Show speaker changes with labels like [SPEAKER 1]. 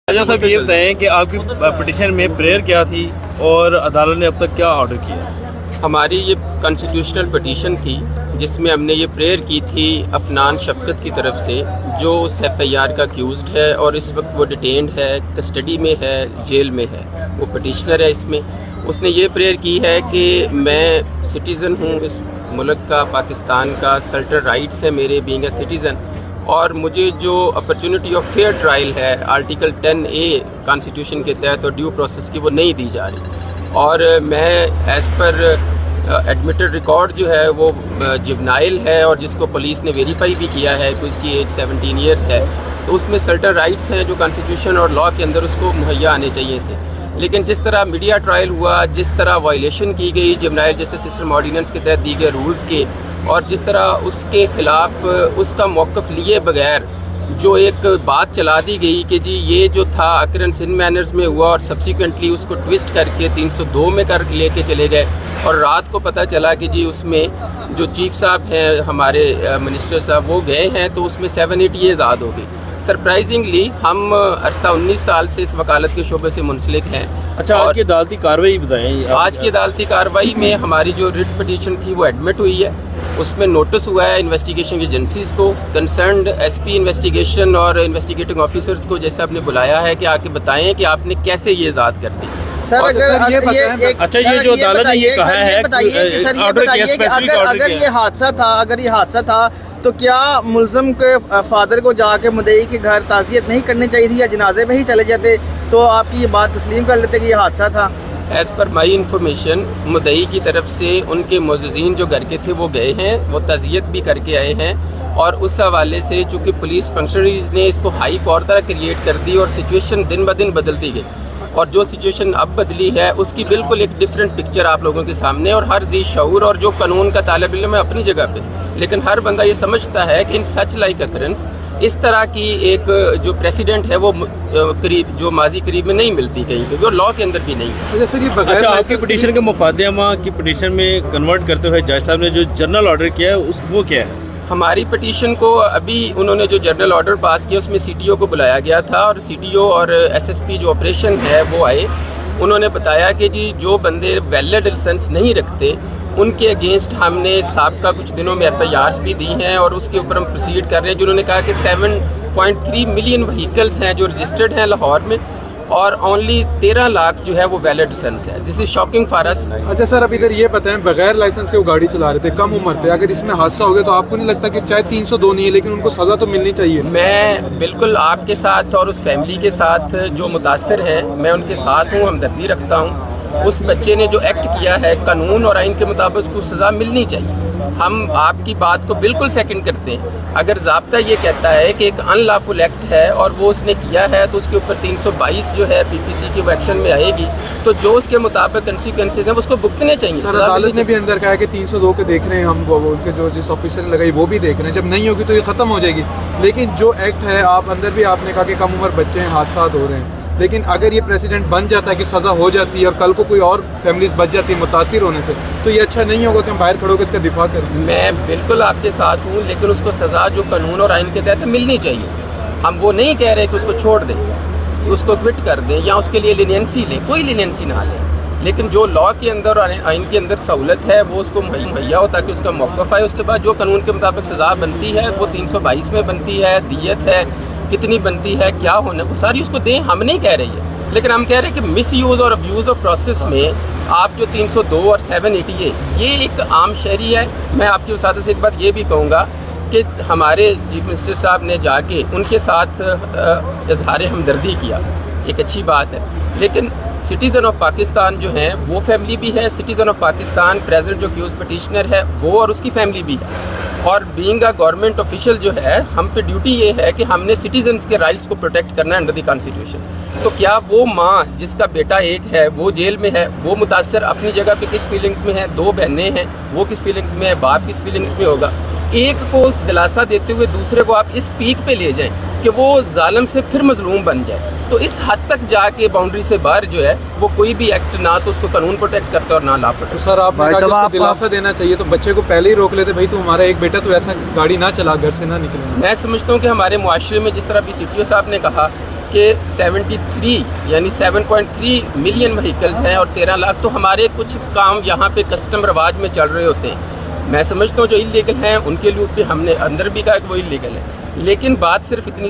[SPEAKER 1] अच्छा साहब ये बताएं कि आपकी पटिशन में प्रेयर क्या थी और अदालत ने अब तक क्या ऑर्डर किया?
[SPEAKER 2] हमारी ये कॉन्स्टिट्यूशनल पटिशन थी जिसमें हमने ये प्रेयर की थी अफनान शफकत की तरफ से, जो एफआईआर का अक्यूज़ड है और इस वक्त वो डिटेन्ड है, कस्टडी में है, जेल में है। वो पटिशनर है इसमें। उसने ये प्रेयर की है कि मैं सिटीज़न हूँ इस मुल्क का, पाकिस्तान का, सर्टेन राइट्स है मेरे बीइंग ए सिटीज़न, और मुझे जो अपॉर्चुनिटी ऑफ फेयर ट्रायल है आर्टिकल 10A कॉन्स्टिट्यूशन के तहत और ड्यू प्रोसेस की वो नहीं दी जा रही। और मैं एज़ पर एडमिटेड रिकॉर्ड जो है वो जुवेनाइल है और जिसको पुलिस ने वेरीफाई भी किया है कि उसकी एज 17 ईयर्स है, तो उसमें सर्टेन राइट्स हैं जो कॉन्स्टिट्यूशन और लॉ के अंदर उसको मुहैया आने चाहिए थे। लेकिन जिस तरह मीडिया ट्रायल हुआ, जिस तरह वायलेशन की गई जुवेनाइल जस्टिस सिस्टम ऑर्डिनेंस के तहत दी गए रूल्स के, और जिस तरह उसके ख़िलाफ़ उसका मौक़िफ़ लिए बगैर जो एक बात चला दी गई कि जी ये जो था अकरेंस इन मैनर्स में हुआ और सब्सिक्वेंटली उसको ट्विस्ट करके 302 में कर लेके चले गए, और रात को पता चला कि जी उसमें जो चीफ साहब हैं हमारे मिनिस्टर साहब वो गए हैं, तो उसमें 7-8 ये आज़ाद हो गई। सरप्राइजिंगली हम अरसा 19 साल से इस वकालत के शोबे से मुंसलिक हैं।
[SPEAKER 1] अच्छा, आज की अदालती कार्रवाई बताएं।
[SPEAKER 2] आज की अदालती कार्रवाई में हमारी जो रिट पटिशन थी वो एडमिट हुई है। उसमें नोटिस हुआ है इन्वेस्टिगेशन एजेंसीज़ को, कंसर्न्ड एसपी इन्वेस्टिगेशन और इन्वेस्टिगेटिंग ऑफिसर्स को, जैसे आपने बुलाया है कि आके बताएं कि आपने कैसे ये आज़ाद कर दी।
[SPEAKER 3] सर अगर ये
[SPEAKER 1] जो अदालत ने ये कहा है,
[SPEAKER 3] अगर ये हादसा था तो क्या मुलज़म के फादर को जाके मुद्दई के घर ताज़ियत नहीं करनी चाहिए थी, या जनाजे में ही चले जाते तो आपकी ये बात तस्लीम कर लेते कि ये हादसा था?
[SPEAKER 2] एज़ पर माई इंफॉर्मेशन मुद्दई की तरफ से उनके मुअज़्ज़िज़ीन जो घर के थे वो गए हैं, वो ताज़ियत भी करके आए हैं, और उस हवाले से चूँकि पुलिस फंक्शनरीज़ ने इसको हाइप और तरह क्रिएट कर दी और सिचुएशन दिन ब दिन बदलती गई, और जो सिचुएशन अब बदली है उसकी बिल्कुल एक डिफरेंट पिक्चर आप लोगों के सामने। और हर जी शऊर और जो कानून का तालिब इल्म है अपनी जगह पे, लेकिन हर बंदा ये समझता है कि इन सच लाइक अकरेंस इस तरह की एक जो प्रेसिडेंट है वो करीब जो माजी करीब में नहीं मिलती कहीं, क्योंकि और लॉ के अंदर भी नहीं है।
[SPEAKER 1] अच्छा, आपकी पटिशन के मुफादमा की पटिशन में कन्वर्ट करते हुए जज साहब ने जो जनरल ऑर्डर किया है वो क्या है?
[SPEAKER 2] हमारी पटिशन को अभी उन्होंने जो जनरल ऑर्डर पास किया उसमें सीटीओ को बुलाया गया था, और सीटीओ और एसएसपी जो ऑपरेशन है वो आए। उन्होंने बताया कि जी जो बंदे वैलिड लाइसेंस नहीं रखते उनके अगेंस्ट हमने साबका कुछ दिनों में एफआईआर्स भी दी हैं और उसके ऊपर हम प्रोसीड कर रहे हैं। जिन्होंने कहा कि 7.3 मिलियन व्हीकल्स हैं जो रजिस्टर्ड हैं लाहौर में, और ओनली 13 लाख जो है वो वैलिड लाइसेंस है। This is shocking for us.
[SPEAKER 4] अच्छा सर, अब इधर ये बताएं, बगैर लाइसेंस के वो गाड़ी चला रहे थे, कम उम्र थे, अगर इसमें हादसा हो गया तो आपको नहीं लगता कि चाहे 302 नहीं है लेकिन उनको सज़ा तो मिलनी चाहिए?
[SPEAKER 2] मैं बिल्कुल आपके साथ और उस फैमिली के साथ जो मुतासर है मैं उनके साथ हूँ, हमदर्दी रखता हूँ। उस बच्चे ने जो एक्ट किया है कानून और आइन के मुताबिक उसको सज़ा मिलनी चाहिए। हम आपकी बात को बिल्कुल सेकंड करते हैं। अगर ज़ाब्ता ये कहता है कि एक अनलॉफुल एक्ट है और वो उसने किया है तो उसके ऊपर 322 जो है पीपीसी की वो एक्शन में आएगी, तो जो उसके मुताबिक कंसिक्वेंसेज हैं उसको भुगतने चाहिए।
[SPEAKER 4] सर अदालत ने भी अंदर कहा है कि 302 के देख रहे हैं हम, वो उनके जो जिस ऑफिसर ने लगाई वो भी देख रहे हैं, जब नहीं होगी तो ये ख़त्म हो जाएगी। लेकिन जो एक्ट है आप अंदर भी आपने कहा कि कम उम्र बच्चे हैं, हादसा हो रहे हैं, लेकिन अगर ये प्रेसिडेंट बन जाता है कि सज़ा हो जाती है और कल को कोई और फैमिलीज बच जाती है मुतासिर होने से, तो ये अच्छा नहीं होगा कि हम बाहर खड़े होकर इसका दिफा करें?
[SPEAKER 2] मैं बिल्कुल आपके साथ हूँ, लेकिन उसको सज़ा जो कानून और आइन के तहत मिलनी चाहिए। हम वो नहीं कह रहे कि उसको छोड़ दें, उसको क्विट कर दें या उसके लिए लीनियंसी लें, कोई लीनियंसी ना लें, लेकिन जो लॉ के अंदर और आइन के अंदर सहूलत है वो उसको मुहैया हो ताकि उसका मौक़िफ़ आए। उसके बाद जो कानून के मुताबिक सज़ा बनती है वो 322 में बनती है, दियत है कितनी बनती है, क्या होना, वो सारी उसको दें। हम नहीं कह रही है, लेकिन हम कह रहे हैं कि मिस यूज़ और अब्यूज़ ऑफ प्रोसेस में आप जो 302 और 780 ये एक आम शहरी है। मैं आपकी वसादत से एक बात ये भी कहूँगा कि हमारे चीफ मिनिस्टर साहब ने जाके उनके साथ इजहार हमदर्दी किया, एक अच्छी बात है, लेकिन सिटीज़न ऑफ पाकिस्तान जो हैं वो फैमिली भी है, सिटीज़न ऑफ पाकिस्तान प्रेजेंट जो अक्यूज़ पटिशनर है वो और उसकी फैमिली भी है, और बीइंग अ गवर्नमेंट ऑफिशियल जो है हम पे ड्यूटी ये है कि हमने सिटीजन्स के राइट्स को प्रोटेक्ट करना है अंडर द कॉन्स्टिट्यूशन। तो क्या वो माँ जिसका बेटा एक है वो जेल में है, वो मुतासर अपनी जगह पे किस फीलिंग्स में है, 2 बहनें हैं वो किस फीलिंग्स में है, बाप किस फीलिंग्स में होगा, एक को दिलासा देते हुए दूसरे को आप इस पीक पे ले जाएं कि वो जालिम से फिर मजलूम बन जाए, तो इस हद तक जाके बाउंड्री से बाहर जो है वो कोई भी एक्ट ना तो उसको कानून प्रोटेक्ट करता और ना ला प्रोटेक्ट।
[SPEAKER 4] तो सर आपने दिलासा देना चाहिए, तो बच्चे को पहले ही रोक लेते, भाई तू हमारा एक बेटा तो ऐसा गाड़ी ना चला, घर से ना निकले।
[SPEAKER 2] मैं समझता हूँ कि हमारे मुआशरे में जिस तरह भी सीटीओ साहब ने कहा کہ 73 یعنی 7.3 ملین وہیکلز ہیں اور 13 لاکھ، تو ہمارے کچھ کام یہاں پہ کسٹم رواج میں چل رہے ہوتے ہیں. میں سمجھتا ہوں جو انلیگل ہیں ان کے لیے بھی ہم نے اندر بھی کہا کہ وہ انلیگل ہے، لیکن بات صرف اتنی